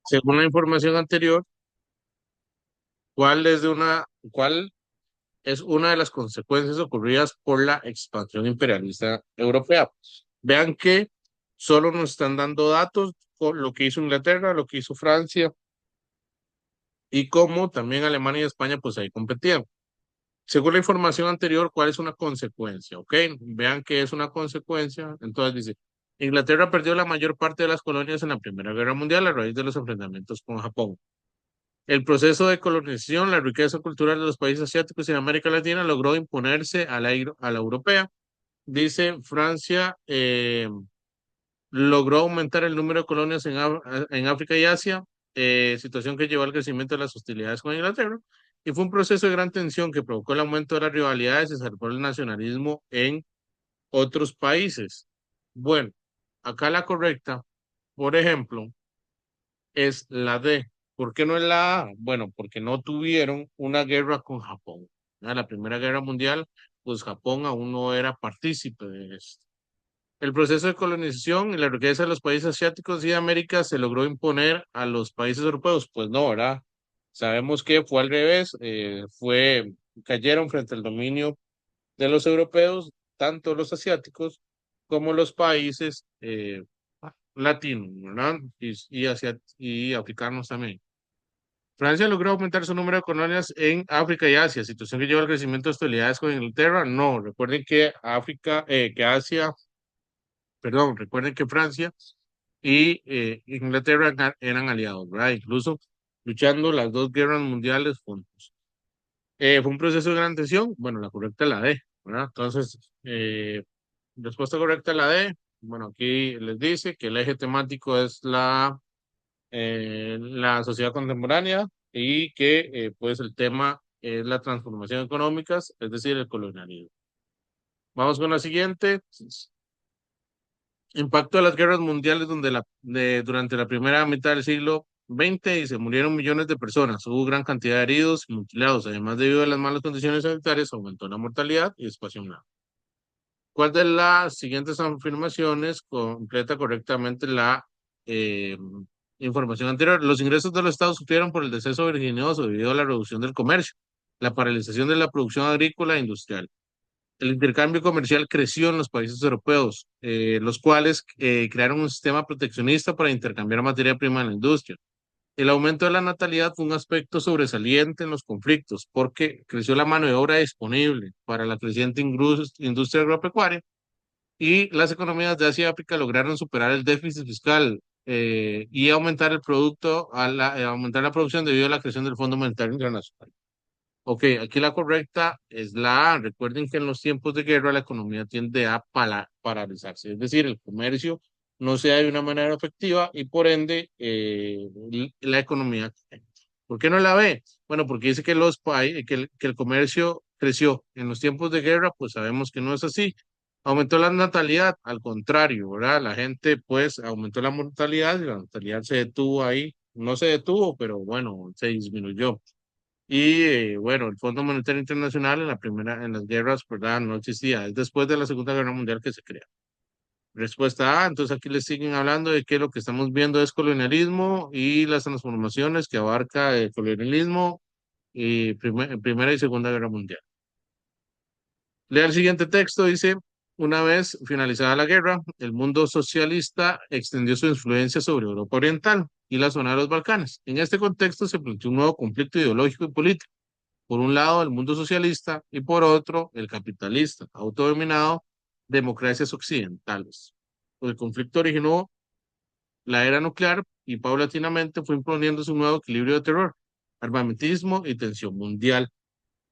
Según la información anterior, ¿cuál es de una, cuál es una de las consecuencias ocurridas por la expansión imperialista europea? Vean que solo nos están dando datos con lo que hizo Inglaterra, lo que hizo Francia y cómo también Alemania y España pues ahí competían. Según la información anterior, ¿cuál es una consecuencia? ¿Ok? Vean que es una consecuencia. Entonces dice, Inglaterra perdió la mayor parte de las colonias en la Primera Guerra Mundial a raíz de los enfrentamientos con Japón. El proceso de colonización, la riqueza cultural de los países asiáticos y en América Latina logró imponerse a la europea. Dice Francia, logró aumentar el número de colonias en África y Asia, situación que llevó al crecimiento de las hostilidades con Inglaterra. Y fue un proceso de gran tensión que provocó el aumento de las rivalidades y salvó el nacionalismo en otros países. Bueno, acá la correcta, por ejemplo, es la D. ¿Por qué no es la A? Bueno, porque no tuvieron una guerra con Japón. La Primera Guerra Mundial, pues Japón aún no era partícipe de esto. El proceso de colonización y la riqueza de los países asiáticos y de América se logró imponer a los países europeos. Pues no, ¿verdad? Sabemos que fue al revés, cayeron frente al dominio de los europeos, tanto los asiáticos como los países latinos, ¿verdad? Y africanos también. Francia logró aumentar su número de colonias en África y Asia, situación que llevó al crecimiento de hostilidades con Inglaterra. No, recuerden que recuerden que Francia y Inglaterra eran aliados, ¿verdad? Incluso luchando las dos guerras mundiales juntos. Fue un proceso de gran tensión. Bueno, la correcta es la D, ¿verdad? Entonces, respuesta correcta es la D. Bueno, aquí les dice que el eje temático es la sociedad contemporánea y que pues el tema es la transformación económica, es decir, el colonialismo. Vamos con la siguiente. Impacto de las guerras mundiales durante la primera mitad del siglo XX y se murieron millones de personas. Hubo gran cantidad de heridos y mutilados. Además, debido a las malas condiciones sanitarias, aumentó la mortalidad y espacio. ¿Cuál de las siguientes afirmaciones completa correctamente la eh, información anterior? Los ingresos de los estados sufrieron por el deceso vertiginoso debido a la reducción del comercio, la paralización de la producción agrícola e industrial. El intercambio comercial creció en los países europeos, los cuales crearon un sistema proteccionista para intercambiar materia prima en la industria. El aumento de la natalidad fue un aspecto sobresaliente en los conflictos porque creció la mano de obra disponible para la creciente industria agropecuaria y las economías de Asia y África lograron superar el déficit fiscal y aumentar aumentar la producción debido a la creación del Fondo Monetario Internacional. Ok, aquí la correcta es la A. Recuerden que en los tiempos de guerra la economía tiende a paralizarse, es decir, el comercio no se da de una manera efectiva y por ende la economía. ¿Por qué no la ve? Bueno, porque dice que que el comercio creció en los tiempos de guerra, pues sabemos que no es así. Aumentó la natalidad, al contrario, ¿verdad? La gente pues aumentó la mortalidad y la natalidad se detuvo ahí. No se detuvo, pero bueno, se disminuyó. Y bueno, el Fondo Monetario Internacional en las guerras, ¿verdad? No existía. Es después de la Segunda Guerra Mundial que se crea. Respuesta A, entonces aquí les siguen hablando de que lo que estamos viendo es colonialismo y las transformaciones que abarca el colonialismo y Primera y Segunda Guerra Mundial. Lea el siguiente texto, dice, una vez finalizada la guerra, el mundo socialista extendió su influencia sobre Europa Oriental y la zona de los Balcanes. En este contexto se planteó un nuevo conflicto ideológico y político. Por un lado, el mundo socialista y por otro, el capitalista, autodominado, democracias occidentales. Pues el conflicto originó la era nuclear y paulatinamente fue imponiéndose un nuevo equilibrio de terror, armamentismo y tensión mundial.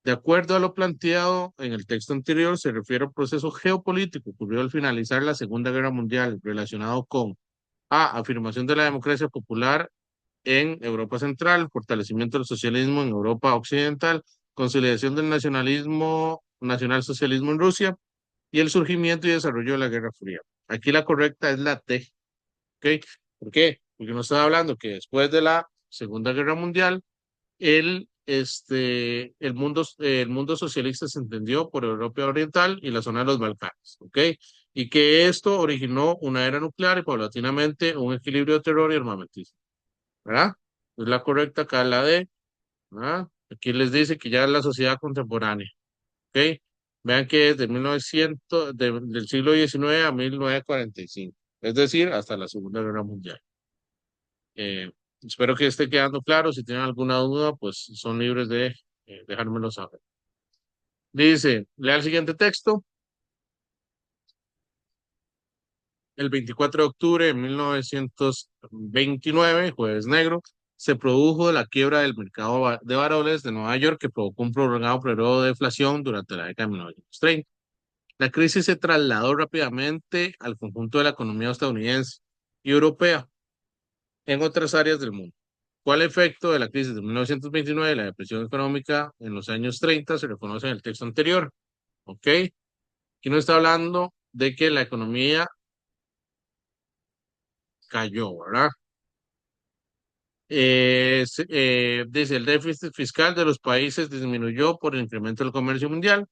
De acuerdo a lo planteado en el texto anterior, se refiere al proceso geopolítico ocurrido al finalizar la Segunda Guerra Mundial, relacionado con A. Afirmación de la democracia popular en Europa Central, fortalecimiento del socialismo en Europa Occidental, consolidación del nacionalsocialismo en Rusia y el surgimiento y desarrollo de la Guerra Fría. Aquí la correcta es la T, ¿ok? ¿Por qué? Porque nos está hablando que después de la Segunda Guerra Mundial, el mundo socialista se entendió por Europa Oriental y la zona de los Balcanes, ¿ok? Y que esto originó una era nuclear y paulatinamente un equilibrio de terror y armamentismo. ¿verdad? Es la correcta acá, la D, ¿verdad? Aquí les dice que ya es la sociedad contemporánea, ¿ok? Vean que es de 1900, del siglo XIX a 1945, es decir, hasta la Segunda Guerra Mundial. Eh, Espero que esté quedando claro. Si tienen alguna duda, pues son libres de dejármelo saber. Dice, lea el siguiente texto. El 24 de octubre de 1929, Jueves Negro, se produjo la quiebra del mercado de valores de Nueva York que provocó un prolongado periodo de deflación durante la década de 1930. La crisis se trasladó rápidamente al conjunto de la economía estadounidense y europea en otras áreas del mundo. ¿Cuál efecto de la crisis de 1929 y la depresión económica en los años 30 se reconoce en el texto anterior? ¿Ok? Aquí no está hablando de que la economía cayó, ¿verdad? Dice, el déficit fiscal de los países disminuyó por el incremento del comercio mundial.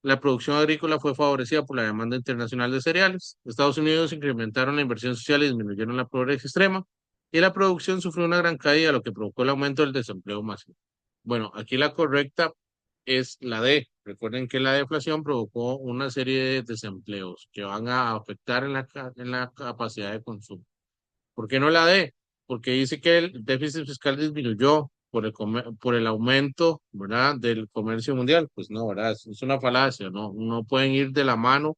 La producción agrícola fue favorecida por la demanda internacional de cereales. Estados Unidos incrementaron la inversión social y disminuyeron la pobreza extrema. Y la producción sufrió una gran caída, lo que provocó el aumento del desempleo masivo. Bueno, aquí la correcta es la D. Recuerden que la deflación provocó una serie de desempleos que van a afectar en en la capacidad de consumo. ¿Por qué no la D? Porque dice que el déficit fiscal disminuyó por por el aumento, ¿verdad?, del comercio mundial. Pues no, ¿verdad? Es una falacia, ¿no? No pueden ir de la mano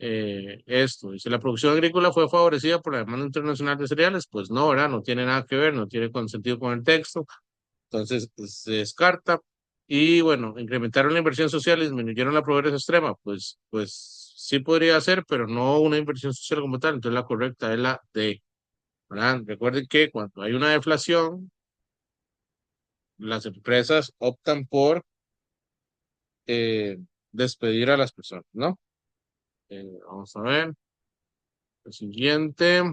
esto. Dice, la producción agrícola fue favorecida por la demanda internacional de cereales. Pues no, ¿verdad? No tiene nada que ver, no tiene sentido con el texto. Entonces, pues, se descarta. Y bueno, incrementaron la inversión social y disminuyeron la pobreza extrema. Pues sí podría ser, pero no una inversión social como tal. Entonces la correcta es la D. ¿Verdad? Recuerden que cuando hay una deflación, las empresas optan por eh, despedir a las personas, ¿no? Vamos a ver. El siguiente.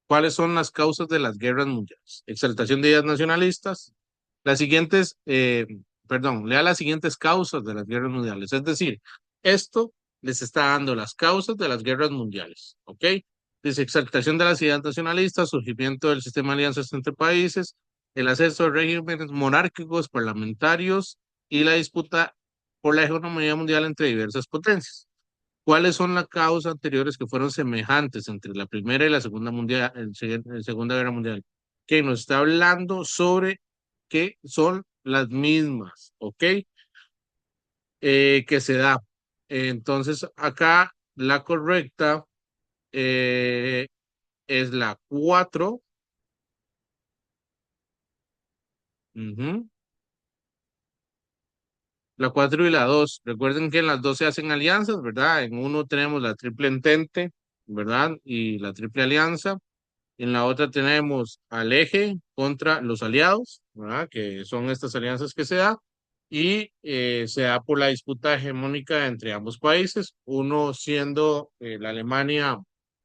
¿Cuáles son las causas de las guerras mundiales? Exaltación de ideas nacionalistas. Las siguientes, perdón, lea las siguientes causas de las guerras mundiales. Es decir, esto les está dando las causas de las guerras mundiales, ¿ok? Dice exaltación de las ideas nacionalistas, surgimiento del sistema de alianzas entre países, el ascenso de regímenes monárquicos, parlamentarios y la disputa por la hegemonía mundial entre diversas potencias. ¿Cuáles son las causas anteriores que fueron semejantes entre la Primera y la Segunda Mundial, Segunda Guerra Mundial? Que nos está hablando sobre que son las mismas, ¿ok? Que se da. Entonces, acá la correcta eh, es la 4. Ujú. La 4 y la 2. Recuerden que en las dos se hacen alianzas, ¿verdad? En uno tenemos la triple entente, ¿verdad? Y la triple alianza. En la otra tenemos al eje contra los aliados, ¿verdad? Que son estas alianzas que se da. Y se da por la disputa hegemónica entre ambos países, uno siendo la Alemania,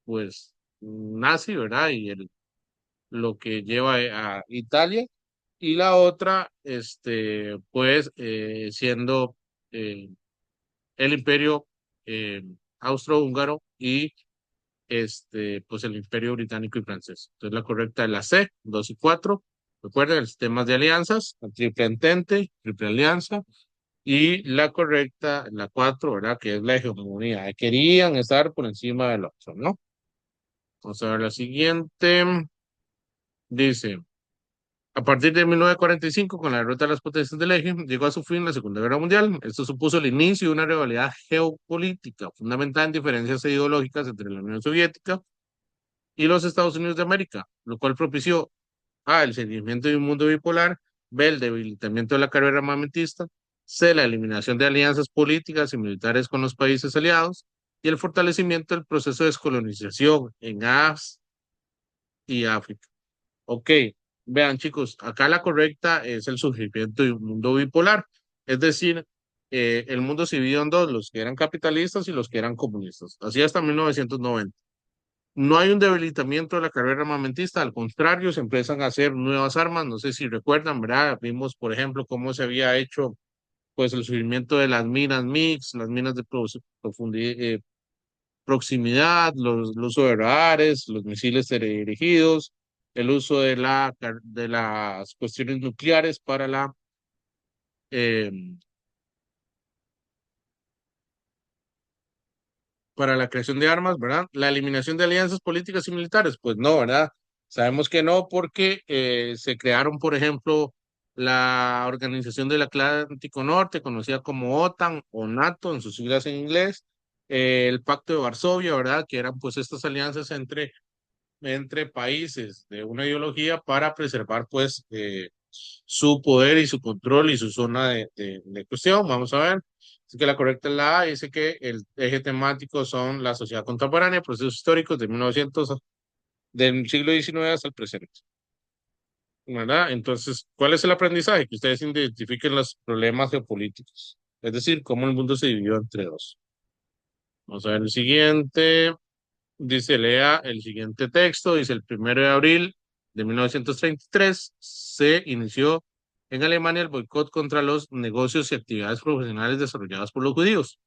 pues, nazi, ¿verdad? Y lo que lleva a Italia, y la otra, pues, siendo eh, el imperio eh, austrohúngaro y pues el Imperio Británico y Francés. Entonces la correcta es la C, 2 y 4. Recuerden el sistema de alianzas, la triple entente, triple alianza, y la correcta, la 4, ¿verdad? Que es la hegemonía. Querían estar por encima del otro, ¿no? Vamos a ver la siguiente. Dice, a partir de 1945, con la derrota de las potencias del eje, llegó a su fin la Segunda Guerra Mundial. Esto supuso el inicio de una rivalidad geopolítica fundamental en diferencias ideológicas entre la Unión Soviética y los Estados Unidos de América, lo cual propició A, el seguimiento de un mundo bipolar, B, el debilitamiento de la carrera armamentista, C, la eliminación de alianzas políticas y militares con los países aliados y el fortalecimiento del proceso de descolonización en Asia y África. Ok, vean chicos, acá la correcta es el surgimiento de un mundo bipolar, es decir, el mundo se dividió en dos, los que eran capitalistas y los que eran comunistas, así hasta 1990. No hay un debilitamiento de la carrera armamentista, al contrario, se empiezan a hacer nuevas armas. No sé si recuerdan, ¿verdad? Vimos, por ejemplo, cómo se había hecho pues el surgimiento de las minas MIX, las minas de proximidad, los uso de radares, los misiles teledirigidos, el uso de las cuestiones nucleares eh, para la creación de armas, ¿verdad? La eliminación de alianzas políticas y militares, pues no, ¿verdad? Sabemos que no porque se crearon, por ejemplo, la Organización del Atlántico Norte, conocida como OTAN o NATO en sus siglas en inglés, el Pacto de Varsovia, ¿verdad? Que eran pues estas alianzas entre países de una ideología para preservar pues su poder y su control y su zona de cuestión. Vamos a ver. Así que la correcta es la A, dice que el eje temático son la sociedad contemporánea, procesos históricos de 1900, del siglo XIX hasta el presente. ¿Verdad? Entonces, ¿cuál es el aprendizaje? Que ustedes identifiquen los problemas geopolíticos, es decir, cómo el mundo se dividió entre dos. Vamos a ver el siguiente. Dice, lea el siguiente texto. Dice, el 1 de abril de 1933 se inició en Alemania el boicot contra los negocios y actividades profesionales desarrolladas por los judíos.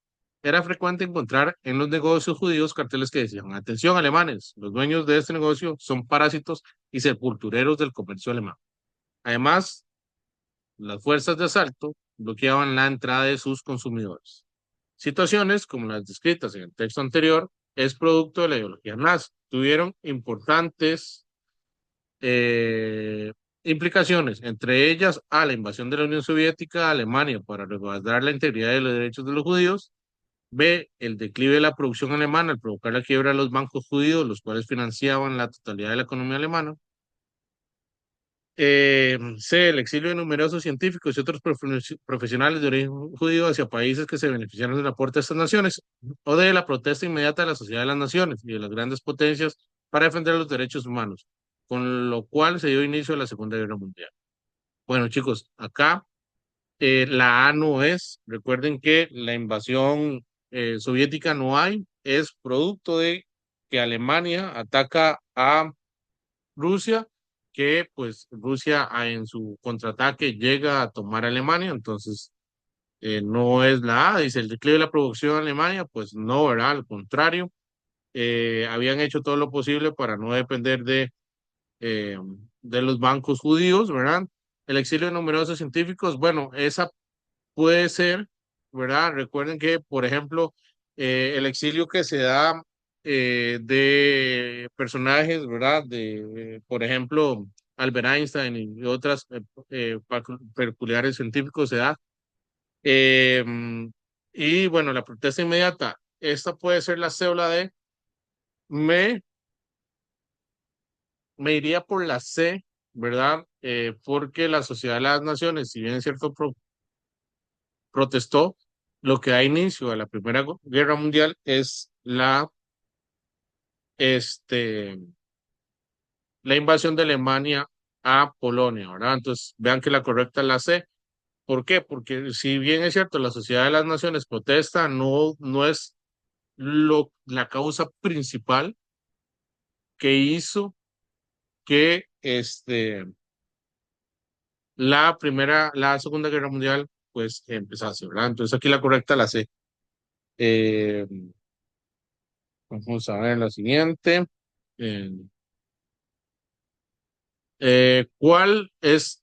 Era frecuente encontrar en los negocios judíos carteles que decían, atención alemanes, los dueños de este negocio son parásitos y sepultureros del comercio alemán. Además, las fuerzas de asalto bloqueaban la entrada de sus consumidores. Situaciones como las descritas en el texto anterior es producto de la ideología nazi. Tuvieron importantes eh, implicaciones, entre ellas a la invasión de la Unión Soviética a Alemania para resguardar la integridad de los derechos de los judíos. B, el declive de la producción alemana al provocar la quiebra de los bancos judíos, los cuales financiaban la totalidad de la economía alemana. C, el exilio de numerosos científicos y otros profesionales de origen judío hacia países que se beneficiaron del aporte de estas naciones. O D, la protesta inmediata de la sociedad de las naciones y de las grandes potencias para defender los derechos humanos, con lo cual se dio inicio a la Segunda Guerra Mundial. Bueno, chicos, acá la A no es. Recuerden que la invasión soviética no hay, es producto de que Alemania ataca a Rusia, que pues Rusia en su contraataque llega a tomar Alemania, entonces no es la A, dice el declive de la producción en Alemania, pues no, ¿verdad? Al contrario, habían hecho todo lo posible para no depender eh, de los bancos judíos, ¿verdad? El exilio de numerosos científicos, bueno, esa puede ser, ¿verdad? Recuerden que, por ejemplo, el exilio que se da de personajes, ¿verdad? Por ejemplo, Albert Einstein y otras peculiares científicos se da. Eh, y bueno, la protesta inmediata, esta puede ser la cédula de, me, me iría por la C, ¿verdad? Porque la Sociedad de las Naciones, si bien es cierto, protestó, lo que da inicio a la Primera Guerra Mundial es este, la invasión de Alemania a Polonia, ¿verdad? Entonces, vean que la correcta es la C. ¿Por qué? Porque si bien es cierto, la Sociedad de las Naciones protesta, no es la causa principal que hizo que la Segunda Guerra Mundial, pues empezase, ¿verdad? Entonces, aquí la correcta es la C. Eh, Vamos a ver la siguiente. Eh, ¿Cuál es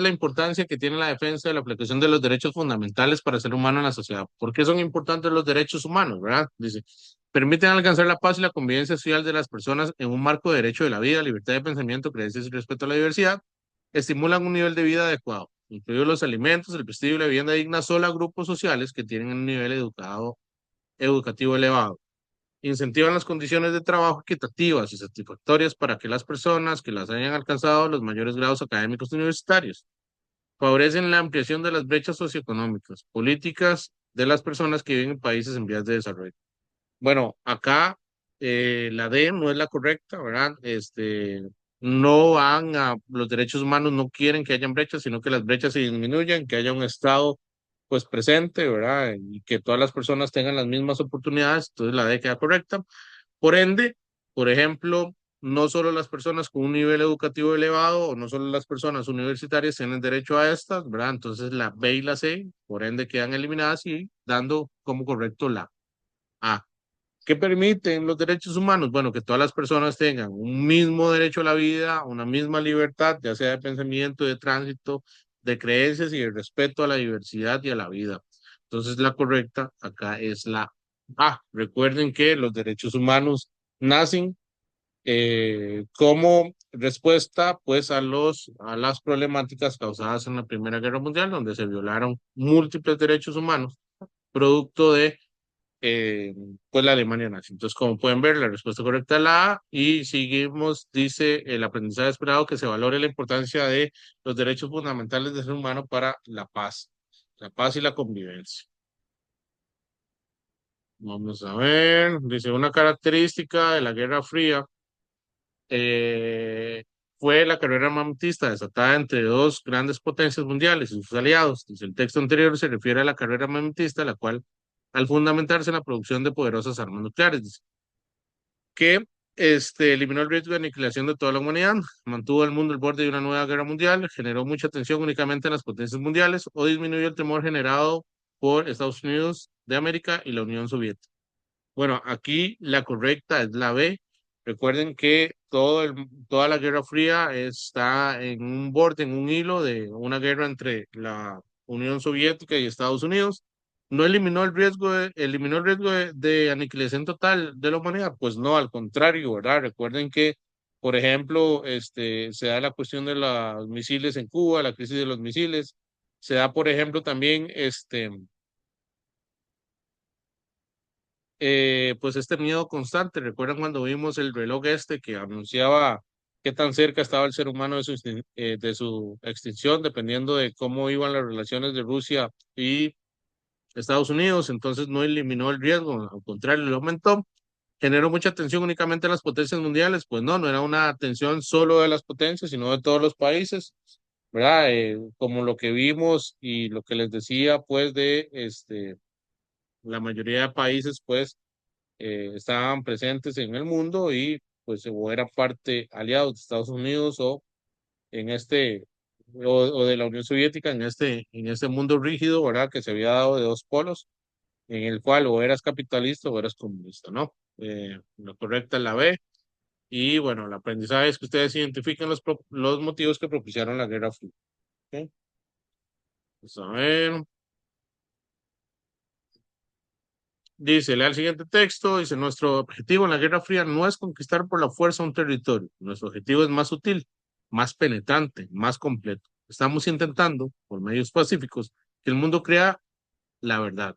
la importancia que tiene la defensa de la aplicación de los derechos fundamentales para el ser humano en la sociedad? ¿Por qué son importantes los derechos humanos, verdad? Dice, permiten alcanzar la paz y la convivencia social de las personas en un marco de derecho de la vida, libertad de pensamiento, creencias y respeto a la diversidad. Estimulan un nivel de vida adecuado, incluidos los alimentos, el vestido y la vivienda digna solo a grupos sociales que tienen un nivel educativo elevado. Incentivan las condiciones de trabajo equitativas y satisfactorias para que las personas que las hayan alcanzado los mayores grados académicos universitarios. Favorecen la ampliación de las brechas socioeconómicas, políticas de las personas que viven en países en vías de desarrollo. Bueno, acá la D no es la correcta, ¿verdad? No van a, los derechos humanos no quieren que hayan brechas, sino que las brechas se disminuyan, que haya un Estado pues presente, ¿verdad? Y que todas las personas tengan las mismas oportunidades, entonces la D queda correcta. Por ende, por ejemplo, no solo las personas con un nivel educativo elevado o no solo las personas universitarias tienen derecho a estas, ¿verdad? Entonces la B y la C, por ende, quedan eliminadas y dando como correcto la A. ¿Qué permiten los derechos humanos? Bueno, que todas las personas tengan un mismo derecho a la vida, una misma libertad, ya sea de pensamiento, de tránsito, de creencias y de respeto a la diversidad y a la vida. Entonces, la correcta acá es la A. Recuerden que los derechos humanos nacen como respuesta pues a las problemáticas causadas en la Primera Guerra Mundial, donde se violaron múltiples derechos humanos, producto de eh, pues la Alemania nazi. Entonces, como pueden ver, la respuesta correcta es la A y seguimos, dice el aprendizaje esperado que se valore la importancia de los derechos fundamentales del ser humano para la paz y la convivencia. Vamos a ver, dice una característica de la Guerra Fría eh, fue la carrera armamentista desatada entre dos grandes potencias mundiales y sus aliados. Dice, el texto anterior se refiere a la carrera armamentista, la cual, al fundamentarse en la producción de poderosas armas nucleares, dice, que eliminó el riesgo de aniquilación de toda la humanidad, mantuvo al mundo al borde de una nueva guerra mundial, generó mucha tensión únicamente en las potencias mundiales o disminuyó el temor generado por Estados Unidos de América y la Unión Soviética. Bueno, aquí la correcta es la B. Recuerden que toda la Guerra Fría está en un borde, en un hilo de una guerra entre la Unión Soviética y Estados Unidos. ¿No eliminó el riesgo eliminó el riesgo de aniquilación total de la humanidad? Pues no, al contrario, ¿verdad? Recuerden que, por ejemplo, se da la cuestión de los misiles en Cuba, la crisis de los misiles. Se da, por ejemplo, también pues este miedo constante. ¿Recuerdan cuando vimos el reloj que anunciaba qué tan cerca estaba el ser humano de su extinción, dependiendo de cómo iban las relaciones de Rusia y Estados Unidos? Entonces no eliminó el riesgo, al contrario, lo aumentó. Generó mucha tensión únicamente en las potencias mundiales. Pues no, no era una tensión solo de las potencias, sino de todos los países, ¿verdad? Como lo que vimos y lo que les decía, pues de la mayoría de países, pues estaban presentes en el mundo y pues o eran parte aliados de Estados Unidos o en o de la Unión Soviética en este mundo rígido, ¿verdad? Que se había dado de dos polos, en el cual o eras capitalista o eras comunista, ¿no? Lo correcto es la B. Y bueno, el aprendizaje es que ustedes identifiquen los motivos que propiciaron la Guerra Fría. ¿Ok? Vamos a ver. Dice, lea el siguiente texto, dice, nuestro objetivo en la Guerra Fría no es conquistar por la fuerza un territorio, nuestro objetivo es más sutil, más penetrante, más completo. Estamos intentando, por medios pacíficos, que el mundo crea la verdad.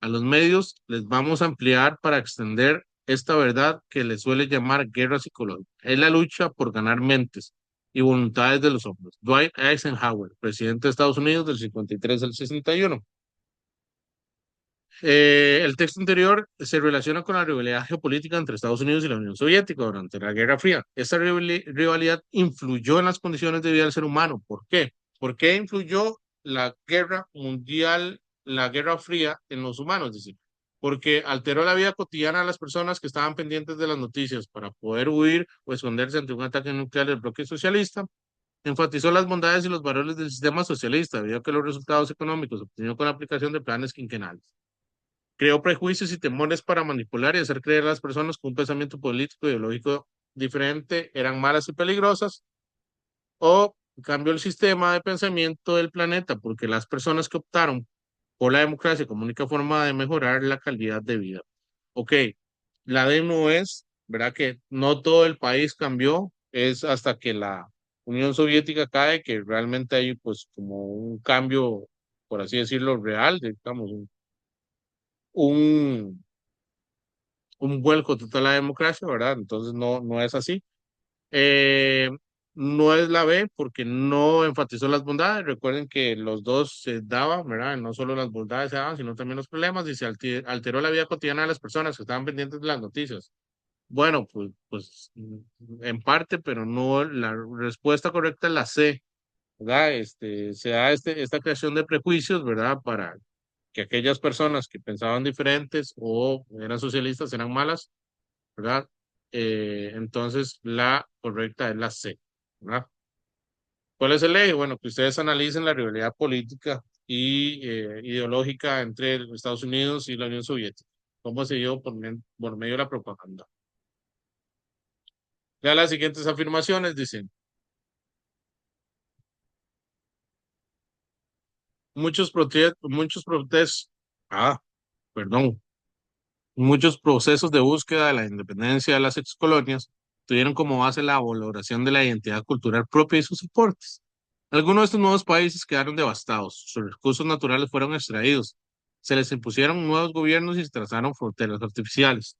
A los medios les vamos a ampliar para extender esta verdad que les suele llamar guerra psicológica. Es la lucha por ganar mentes y voluntades de los hombres. Dwight Eisenhower, presidente de Estados Unidos del 53 al 61. El texto anterior se relaciona con la rivalidad geopolítica entre Estados Unidos y la Unión Soviética durante la Guerra Fría. Esta rivalidad influyó en las condiciones de vida del ser humano. ¿Por qué? ¿Por qué influyó la guerra mundial, la Guerra Fría en los humanos? Dice, porque alteró la vida cotidiana de las personas que estaban pendientes de las noticias para poder huir o esconderse ante un ataque nuclear del bloque socialista. Enfatizó las bondades y los valores del sistema socialista, debido a que los resultados económicos obtenidos con la aplicación de planes quinquenales. Creó prejuicios y temores para manipular y hacer creer a las personas que un pensamiento político e ideológico diferente eran malas y peligrosas, o cambió el sistema de pensamiento del planeta porque las personas que optaron por la democracia como única forma de mejorar la calidad de vida. Ok, la D no es, ¿verdad? Que no todo el país cambió, es hasta que la Unión Soviética cae que realmente hay pues como un cambio, por así decirlo, real, digamos, un un vuelco total a la democracia, ¿verdad? Entonces no, no es así. Eh, no es la B porque no enfatizó las bondades. Recuerden que los dos se daban, ¿verdad? No solo las bondades se daban, sino también los problemas y se alteró la vida cotidiana de las personas que estaban pendientes de las noticias. Bueno, pues en parte, pero no, la respuesta correcta es la C, ¿verdad? Se da esta creación de prejuicios, ¿verdad? Para que aquellas personas que pensaban diferentes o eran socialistas eran malas, ¿verdad? Entonces, la correcta es la C, ¿verdad? ¿Cuál es el eje? Bueno, que ustedes analicen la rivalidad política y ideológica entre Estados Unidos y la Unión Soviética. cómo se dio por medio de la propaganda. Ya las siguientes afirmaciones dicen, muchos protestos, ah, perdón, muchos procesos de búsqueda de la independencia de las excolonias tuvieron como base la valoración de la identidad cultural propia y sus aportes. Algunos de estos nuevos países quedaron devastados, sus recursos naturales fueron extraídos, se les impusieron nuevos gobiernos y se trazaron fronteras artificiales.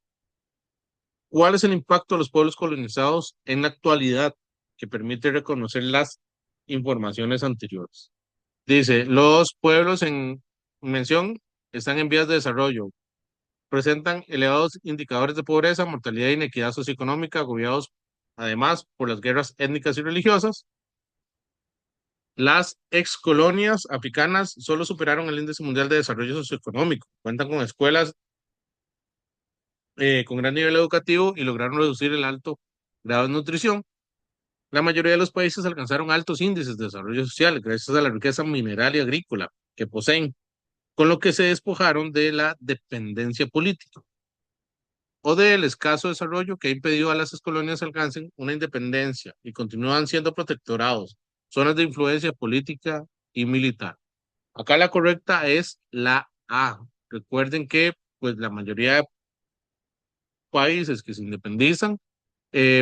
¿Cuál es el impacto de los pueblos colonizados en la actualidad que permite reconocer las informaciones anteriores? Dice, los pueblos en mención están en vías de desarrollo, presentan elevados indicadores de pobreza, mortalidad e inequidad socioeconómica, agobiados además por las guerras étnicas y religiosas. Las excolonias africanas solo superaron el índice mundial de desarrollo socioeconómico, cuentan con escuelas con gran nivel educativo y lograron reducir el alto grado de nutrición. La mayoría de los países alcanzaron altos índices de desarrollo social gracias a la riqueza mineral y agrícola que poseen, con lo que se despojaron de la dependencia política o del escaso desarrollo que ha impedido a las colonias alcancen una independencia y continúan siendo protectorados, zonas de influencia política y militar. Acá la correcta es la A. Recuerden que pues la mayoría de países que se independizan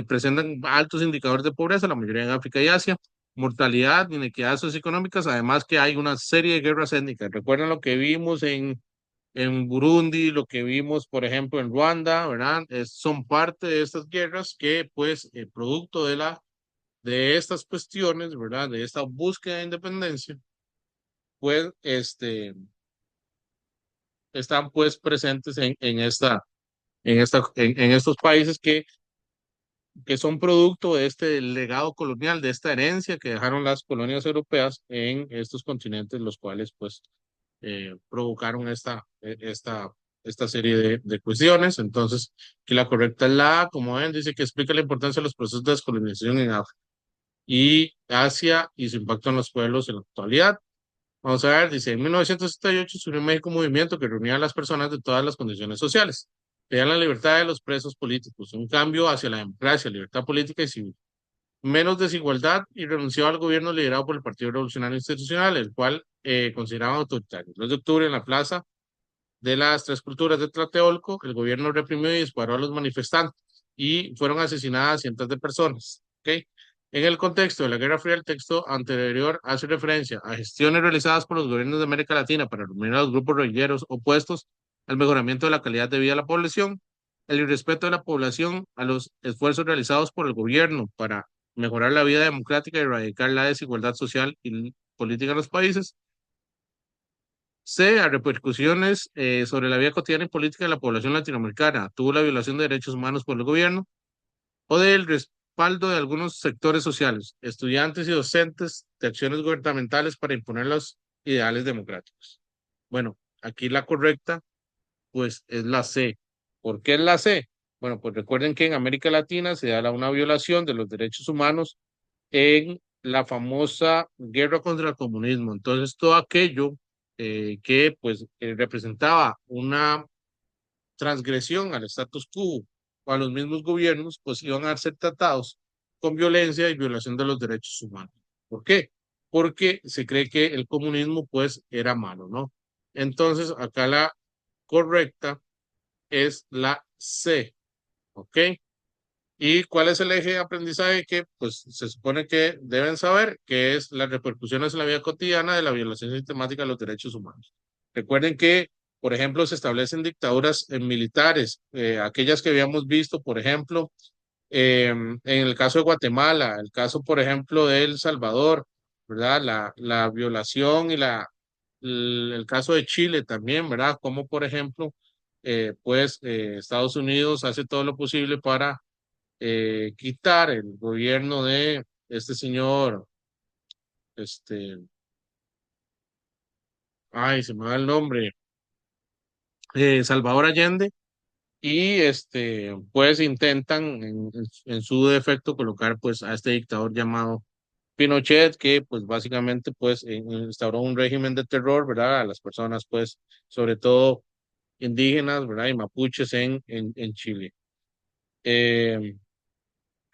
presentan altos indicadores de pobreza, la mayoría en África y Asia, mortalidad, inequidades socioeconómicas, además que hay una serie de guerras étnicas. Recuerden lo que vimos en Burundi, lo que vimos, por ejemplo, en Ruanda, ¿verdad? Son parte de estas guerras que, pues, producto de estas cuestiones, ¿verdad? De esta búsqueda de independencia, pues, están, pues, presentes en estos países que son producto de este legado colonial, de esta herencia que dejaron las colonias europeas en estos continentes, los cuales, pues, provocaron esta serie de cuestiones. Entonces, que la correcta es la A, como ven, dice que explica la importancia de los procesos de descolonización en África y Asia y su impacto en los pueblos en la actualidad. Vamos a ver, dice, en 1968 surgió en México un movimiento que reunía a las personas de todas las condiciones sociales. Pedían la libertad de los presos políticos, un cambio hacia la democracia, libertad política y civil, menos desigualdad y renunció al gobierno liderado por el Partido Revolucionario Institucional, el cual consideraban autoritario. El 2 de octubre, en la plaza de las Tres Culturas de Tlatelolco, el gobierno reprimió y disparó a los manifestantes y fueron asesinadas cientos de personas. ¿Okay? En el contexto de la Guerra Fría, el texto anterior hace referencia a gestiones realizadas por los gobiernos de América Latina para eliminar a los grupos guerrilleros opuestos al mejoramiento de la calidad de vida de la población, el irrespeto de la población a los esfuerzos realizados por el gobierno para mejorar la vida democrática y erradicar la desigualdad social y política en los países. C, a repercusiones sobre la vida cotidiana y política de la población latinoamericana. Tuvo la violación de derechos humanos por el gobierno o del respaldo de algunos sectores sociales, estudiantes y docentes de acciones gubernamentales para imponer los ideales democráticos. Bueno, aquí la correcta pues es la C. ¿Por qué es la C? Bueno, pues recuerden que en América Latina se da una violación de los derechos humanos en la famosa guerra contra el comunismo. Entonces, todo aquello que pues representaba una transgresión al status quo o a los mismos gobiernos, pues iban a ser tratados con violencia y violación de los derechos humanos. ¿Por qué? Porque se cree que el comunismo pues era malo, ¿no? Entonces, acá la correcta es la C, ¿ok? ¿Y cuál es el eje de aprendizaje que pues se supone que deben saber? Que es las repercusiones en la vida cotidiana de la violación sistemática de los derechos humanos. Recuerden que, por ejemplo, se establecen dictaduras militares, aquellas que habíamos visto, por ejemplo, en el caso de Guatemala, el caso, por ejemplo, de El Salvador, ¿verdad? La violación y el caso de Chile también, ¿verdad? Como, por ejemplo, Estados Unidos hace todo lo posible para quitar el gobierno de este señor, este, ay, se me va el nombre, Salvador Allende, y pues intentan en su defecto colocar pues a este dictador llamado Pinochet, que pues básicamente pues instauró un régimen de terror, ¿verdad? A las personas pues, sobre todo indígenas, ¿verdad? Y mapuches en Chile. Eh,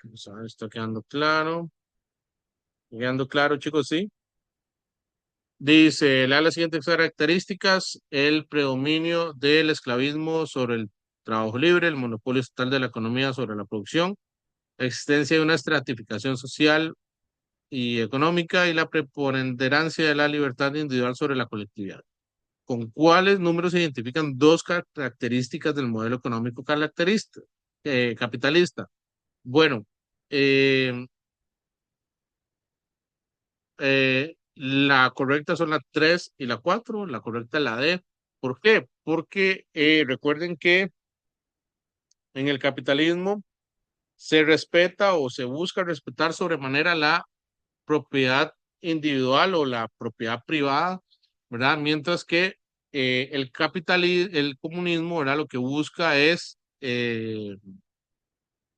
Vamos a ver, está quedando claro. Quedando claro, chicos, sí. Dice, lea las siguientes características: el predominio del esclavismo sobre el trabajo libre, el monopolio estatal de la economía sobre la producción, la existencia de una estratificación social y económica y la preponderancia de la libertad individual sobre la colectividad. ¿Con cuáles números se identifican dos características del modelo económico capitalista? Bueno, eh, la correcta son la 3 y la 4, la correcta es la D. ¿Por qué? Porque recuerden que en el capitalismo se respeta o se busca respetar sobremanera la propiedad individual o la propiedad privada, ¿verdad? Mientras que el comunismo, ¿verdad? Lo que busca es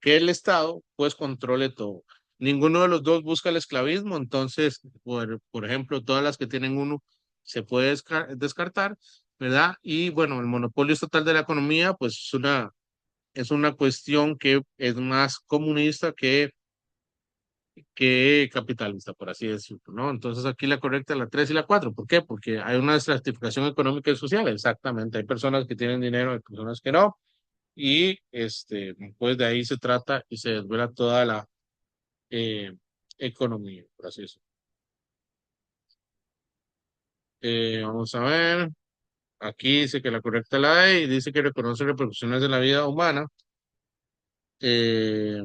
que el Estado pues controle todo. Ninguno de los dos busca el esclavismo, entonces, por ejemplo, todas las que tienen uno se puede descartar, ¿verdad? Y bueno, el monopolio estatal de la economía pues es una cuestión que es más comunista que capitalista, por así decirlo, ¿no? Entonces aquí la correcta es la 3 y la 4. ¿Por qué? Porque hay una estratificación económica y social, exactamente. Hay personas que tienen dinero, hay personas que no, y pues de ahí se trata y se desvela toda la eh, economía, por así decirlo. Vamos a ver, aquí dice que la correcta es la A y dice que reconoce repercusiones de la vida humana eh,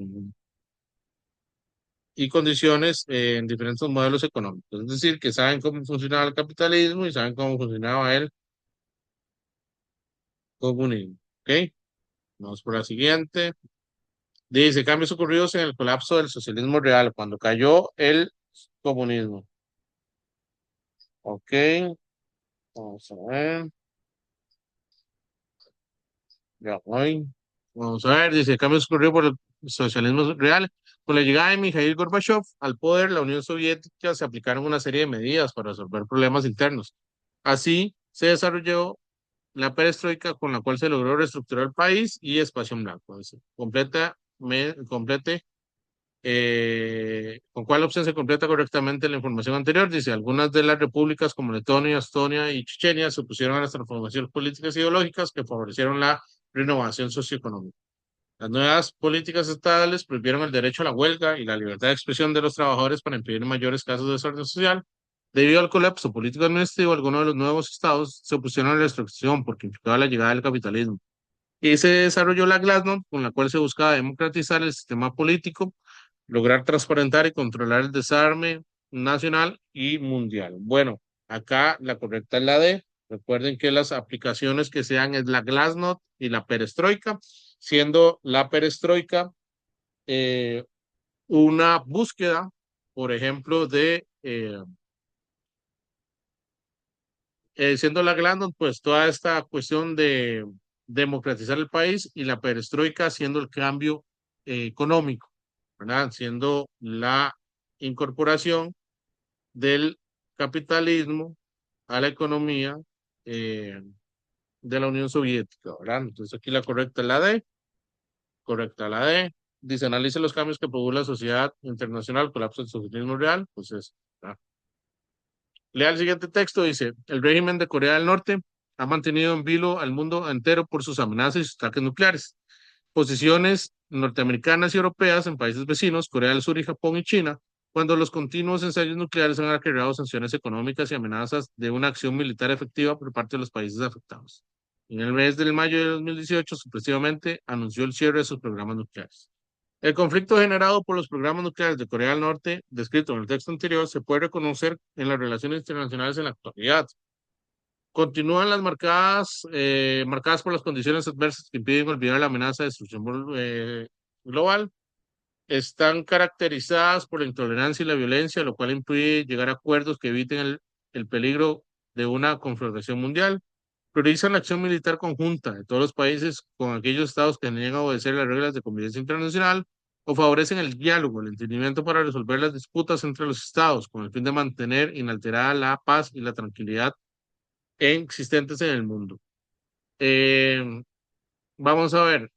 y condiciones en diferentes modelos económicos. Es decir, que saben cómo funcionaba el capitalismo y saben cómo funcionaba el comunismo. ¿Ok? Vamos por la siguiente. Dice, cambios ocurridos en el colapso del socialismo real, cuando cayó el comunismo. Ok, vamos a ver. Ya voy. Vamos a ver, dice, cambios ocurridos por el socialismo real. Con la llegada de Mikhail Gorbachev al poder, la Unión Soviética se aplicaron una serie de medidas para resolver problemas internos. Así se desarrolló la perestroika, con la cual se logró reestructurar el país y espacio en blanco. Dice, complete ¿con cuál opción se completa correctamente la información anterior? Dice, algunas de las repúblicas como Letonia, Estonia y Chechenia se opusieron a las transformaciones políticas e ideológicas que favorecieron la renovación socioeconómica. Las nuevas políticas estatales prohibieron el derecho a la huelga y la libertad de expresión de los trabajadores para impedir mayores casos de desorden social. Debido al colapso político administrativo, algunos de los nuevos estados se opusieron a la restricción porque implicaba la llegada del capitalismo. Y se desarrolló la Glasnost, con la cual se buscaba democratizar el sistema político, lograr transparentar y controlar el desarme nacional y mundial. Bueno, acá la correcta es la D. Recuerden que las aplicaciones que sean es la Glasnost y la perestroika, siendo la perestroika eh, una búsqueda, por ejemplo, siendo la Glasnost, pues toda esta cuestión de democratizar el país y la perestroika siendo el cambio económico, ¿verdad? Siendo la incorporación del capitalismo a la economía eh, de la Unión Soviética, ¿verdad? Entonces aquí la correcta es la D, correcta la D. Dice, analice los cambios que produjo la sociedad internacional, colapso del socialismo real, pues es, ¿verdad? Lea el siguiente texto, dice, el régimen de Corea del Norte ha mantenido en vilo al mundo entero por sus amenazas y sus ataques nucleares. Posiciones norteamericanas y europeas en países vecinos, Corea del Sur y Japón y China, cuando los continuos ensayos nucleares han acarreado sanciones económicas y amenazas de una acción militar efectiva por parte de los países afectados. En el mes de mayo de 2018, supresivamente, anunció el cierre de sus programas nucleares. El conflicto generado por los programas nucleares de Corea del Norte, descrito en el texto anterior, se puede reconocer en las relaciones internacionales en la actualidad. Continúan las marcadas por las condiciones adversas que impiden olvidar la amenaza de destrucción global. Están caracterizadas por la intolerancia y la violencia, lo cual impide llegar a acuerdos que eviten el peligro de una conflagración mundial. Priorizan la acción militar conjunta de todos los países con aquellos estados que niegan a obedecer las reglas de convivencia internacional o favorecen el diálogo, el entendimiento para resolver las disputas entre los estados con el fin de mantener inalterada la paz y la tranquilidad existentes en el mundo. Eh, Vamos a ver,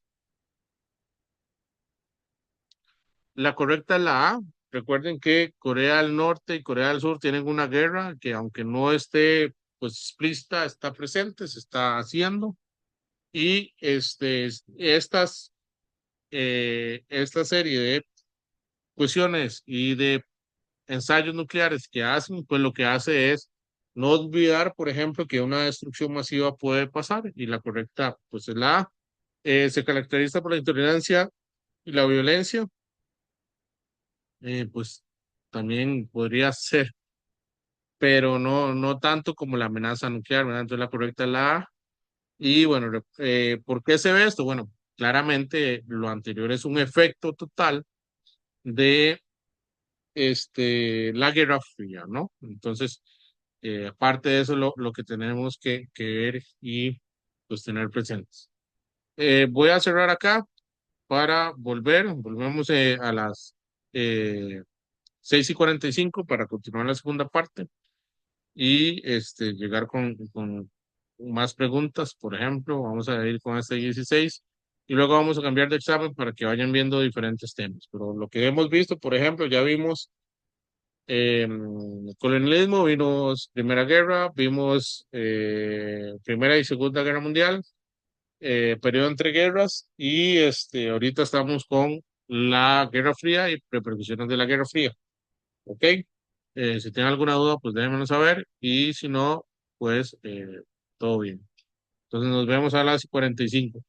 la correcta es la A. Recuerden que Corea del Norte y Corea del Sur tienen una guerra que aunque no esté pues explícita, está presente, se está haciendo. Y esta serie de cuestiones y de ensayos nucleares que hacen, pues lo que hace es no olvidar, por ejemplo, que una destrucción masiva puede pasar y la correcta, pues es la A. Se caracteriza por la intolerancia y la violencia, pues también podría ser, pero no tanto como la amenaza nuclear, ¿verdad? Entonces la correcta es la A. Y bueno, ¿por qué se ve esto? Bueno, claramente lo anterior es un efecto total de la Guerra Fría, ¿no? Entonces, aparte de eso, lo que tenemos que ver y pues tener presentes. Voy a cerrar acá para volvemos a las 6:45 para continuar la segunda parte y llegar con más preguntas, por ejemplo, vamos a ir con este 16 y luego vamos a cambiar de examen para que vayan viendo diferentes temas. Pero lo que hemos visto, por ejemplo, ya vimos colonialismo, vimos Primera Guerra, vimos Primera y Segunda Guerra Mundial, periodo entre guerras y ahorita estamos con la Guerra Fría y repercusiones de la Guerra Fría. ¿Ok? Si tienen alguna duda, pues déjenmelo saber y si no, pues todo bien. Entonces nos vemos a las 45.